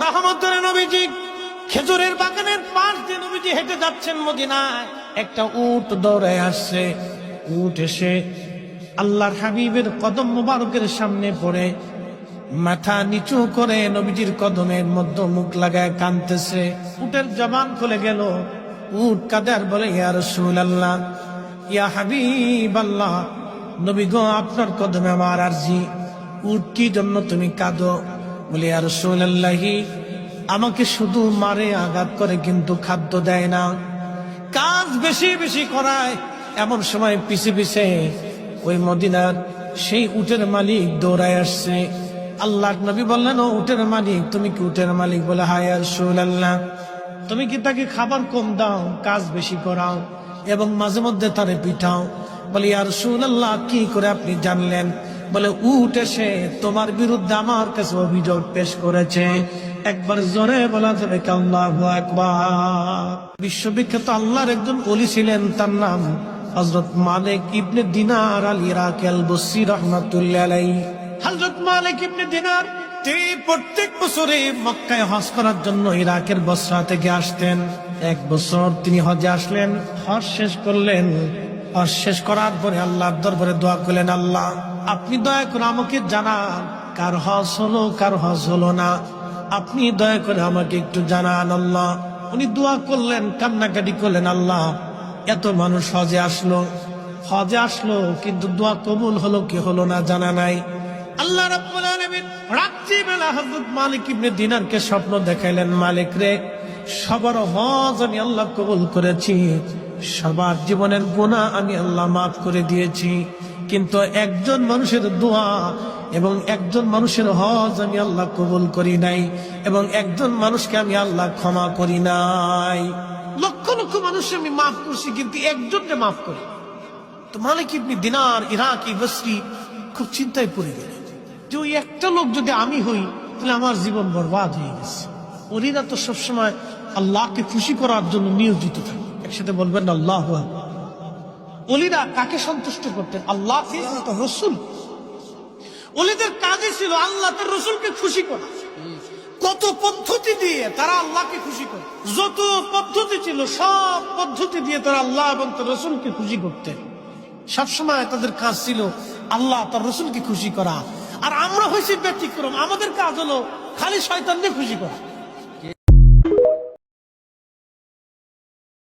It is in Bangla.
রহমতের নবীজি খেজুরের বাগানের পাশ দিয়ে নবীজি হেঁটে যাচ্ছেন মদিনায়। একটা উট দৌড়ে আসছে। উট এসে আল্লাহর হাবিবের কদম মুবারকের সামনে পড়ে মাথা নিচু করে নবীজির কদমের মধ্যে মুখ লাগায় কাঁদতেছে। উটের জবান খুলে গেল। উট কাঁদে আর বলে, ইয়া রাসূলুল্লাহ, ইয়া হাবিবাল্লাহ, নবী গো, আপনার কদমে আমার আরজি। উট কি জন্য তুমি কাঁদো? বলে, ইয়া রাসূলুল্লাহ, আমাকে শুধু মারে, আঘাত করে, কিন্তু খাদ্য দেয় না, কাজ বেশি বেশি করায়। এমন সময় পিছে পিছে ওই মদিনার সেই উটের মালিক দৌড়ায় আসছে। আল্লাহর নবী বললেন, ও উটের মালিক, তুমি কি উটের মালিক? বলে, হ্যাঁ ইয়া রাসূলুল্লাহ। তুমি কি তাকে খাবার কম দাও, কাজ বেশি করাও এবং মাঝে মধ্যে তারে পিঠাও? বলে, ইয়া রাসূলুল্লাহ, কি করে আপনি জানলেন? বলে, উট এসে তোমার বিরুদ্ধে আমার কাছে অভিযোগ পেশ করেছে। একবার জোরে বলা যাবে কি আল্লাহু আকবার। বিশ্ববিখ্যাত আল্লাহর একজন ওলি ছিলেন, তার নাম হযরত মালিক ইবনে দিনার আল ইরাকি আল বসরি রাহমাতুল্লাহ আলাইহি। হযরত মালিক ইবনে দিনার তিনি প্রত্যেক বছরে মক্কায় হজ করার জন্য ইরাকের বসরা থেকে আসতেন। এক বছর তিনি হজে আসলেন, হজ শেষ করলেন। হজ শেষ করার পরে আল্লাহর দরবারে দোয়া করলেন, আল্লাহ, আপনি দয়া করে আমাকে জানান কার হজ হলো, কার হজ হলো না। আপনি দয়া করে আমাকে একটু জানান আল্লাহ। উনি দোয়া করলেন, কান্নাকাটি করলেন, আল্লাহ, এত মানুষ হজে আসলো, কিন্তু দোয়া কবুল হলো কি হলো না জানা নাই। আল্লাহ রাব্বুল আলামিন রাত্রিবেলা হযরত মালিক ইবনে দিনারকে স্বপ্ন দেখাইলেন, মালিক রে, সবার হজ আমি আল্লাহ কবুল করেছি, সবার জীবনের গুনাহ আমি আল্লাহ মাফ করে দিয়েছি, কিন্তু একজন মানুষের দোয়া এবং একজন মানুষের হজ আমি আল্লাহ কবুল করি নাই, এবং একজন মানুষকে আমি আল্লাহ ক্ষমা করি নাই। লক্ষ লক্ষ মানুষ আমি মাফ করছি, কিন্তু একজনকে মাফ করি। তো মালিক ইবনে দিনার ইরাকি বসরি খুব চিন্তায় পড়ে গেলেন যে ওই একটা লোক যদি আমি হই তাহলে আমার জীবন বরবাদ হয়ে গেছে। ওরা তো সবসময় আল্লাহকে খুশি করার জন্য নিয়োজিত থাকে। একসাথে বলবেন আল্লাহু আকবার। ওলিরা কাকে সন্তুষ্ট করতেন? আল্লাহ, রসুল। ওলিদের কাজই ছিল আল্লাহ তার রসুলকে খুশি করা। কত পদ্ধতি দিয়ে তারা আল্লাহকে খুশি করে, যত পদ্ধতি ছিল সব পদ্ধতি দিয়ে তারা আল্লাহ এবং তার রসুলকে খুশি করতেন। সবসময় তাদের কাজ ছিল আল্লাহ তার রসুলকে খুশি করা। আর আমরা হয়েছি ব্যতিক্রম, আমাদের কাজ হলো খালি শয়তানকে খুশি করা।